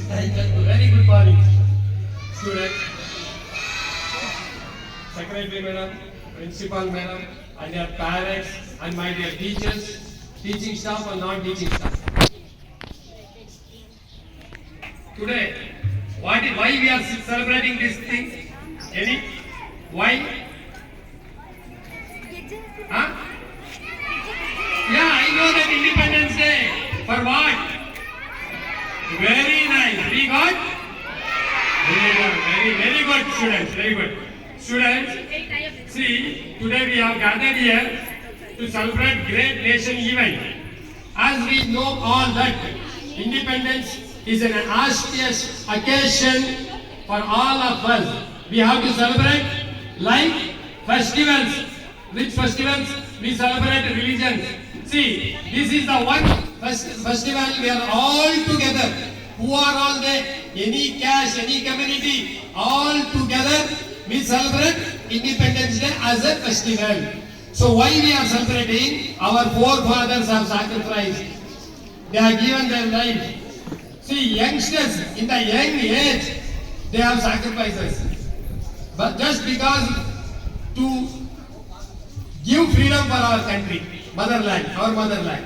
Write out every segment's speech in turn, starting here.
Very good morning, students, secretary madam, principal madam, and your parents, and my dear teachers, teaching staff and non-teaching staff. Today, why we are celebrating this thing? Any? Why? Huh? Yeah, I know that Independence Day. For what? Very nice. We got? Very good students. Very good. Students, see, today we have gathered here to celebrate great nation event. As we know all that independence is an auspicious occasion for all of us. We have to celebrate like festivals. Which festivals? We celebrate religions. See, this is the one festival we are all together. Who are all there? Any caste, any community, all together we celebrate Independence Day as a festival. So why we are celebrating? Our forefathers have sacrificed. They have given their life. See, youngsters in the young age, they have sacrifices. But just because to give freedom for our country, motherland, our motherland.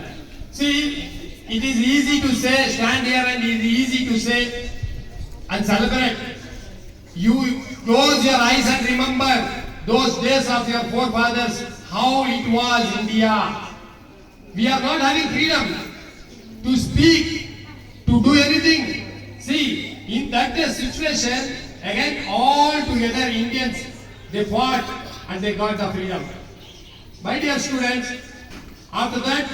See, it is easy to say, stand here and it is easy to say and celebrate. You close your eyes and remember those days of your forefathers, how it was India. We are not having freedom to speak, to do anything. See, in that situation, again, all together Indians, they fought and they got the freedom. My dear students, after that,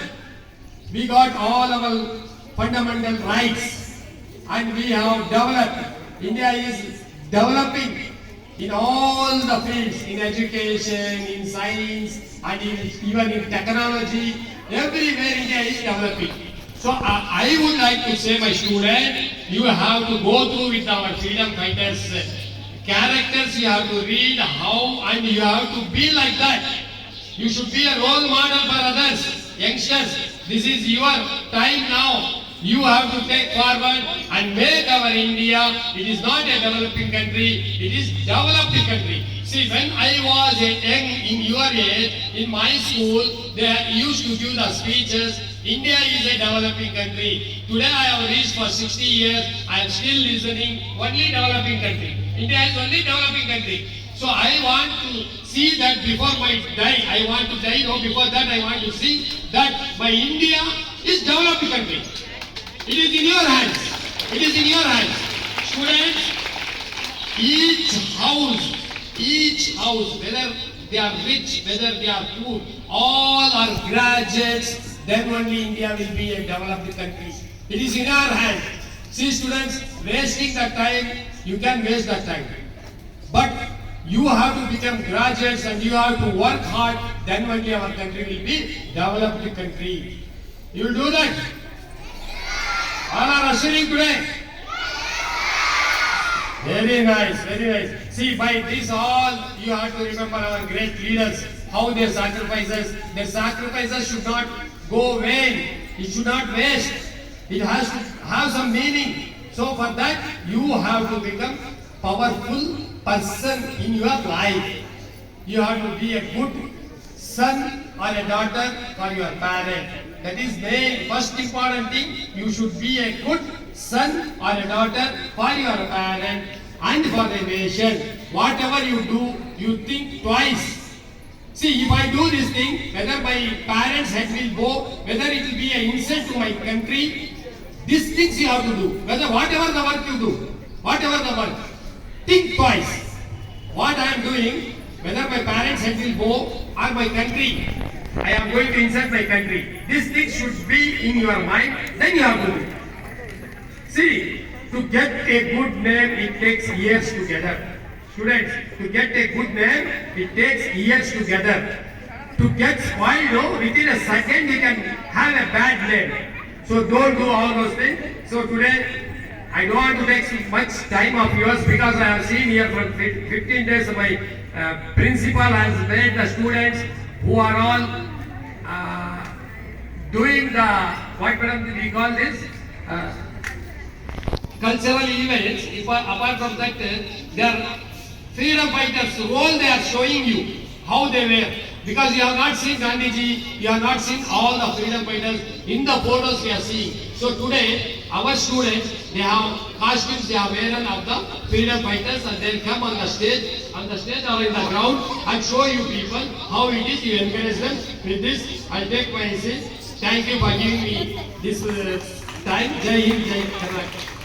we got all our fundamental rights and we have developed. India is developing in all the fields, in education, in science, and even in technology. Everywhere India is developing. So I would like to say, my student, you have to go through with our freedom fighters characters. You have to read how, and you have to be like that. You should be a role model for others. Youngsters, this is your time now. You have to take forward and make our India. It is not a developing country, it is developed country. See, when I was young in your age, in my school, they used to give the speeches. India is a developing country. Today I have reached for 60 years. I am still listening. Only developing country. India is only developing country. So I want to see that before my die. I want to die. No, before that I want to see that my India is developed country. It is in your hands. It is in your hands. Students, each house, whether they are rich, whether they are poor, all are graduates, then only India will be a developed country. It is in our hand. See, students, wasting that time, you can waste that time. But you have to become graduates and you have to work hard, then only our country will be developed country. You will do that. All are ushering today. Very nice, very nice. See, by this all, you have to remember our great leaders, how their sacrifices should not go vain. It should not waste. It has to have some meaning. So for that, you have to become powerful person in your life. You have to be a good son or a daughter for your parent. That is the first important thing. You should be a good son or a daughter for your parent and for the nation. Whatever you do, you think twice. See, if I do this thing, whether my parents' head will go, whether it will be an insult to my country, these things you have to do. Whatever the work you do, whatever the work, think twice. What I am doing, whether my parents' head will go or my country, I am going to insult my country. This thing should be in your mind, then you have to do it. See, to get a good name, it takes years together. Students, to get a good name, it takes years together. To get spoiled, no, within a second you can have a bad name. So don't do all those things. So today, I don't want to take much time of yours because I have seen here for 15 days my principal has made the students who are all doing the, what we call this? cultural events, apart from that, their freedom fighters' role they are showing you how they were. Because you have not seen Gandhiji, you have not seen all the freedom fighters in the photos we are seeing. So today, our students, they have costumes, they are wearing of the freedom fighters, and they'll come on the stage or in the ground and show you people how it is. You encourage them. With this, I take my seat. Thank you for giving me this time. Jai Hind, Jai Karnataka.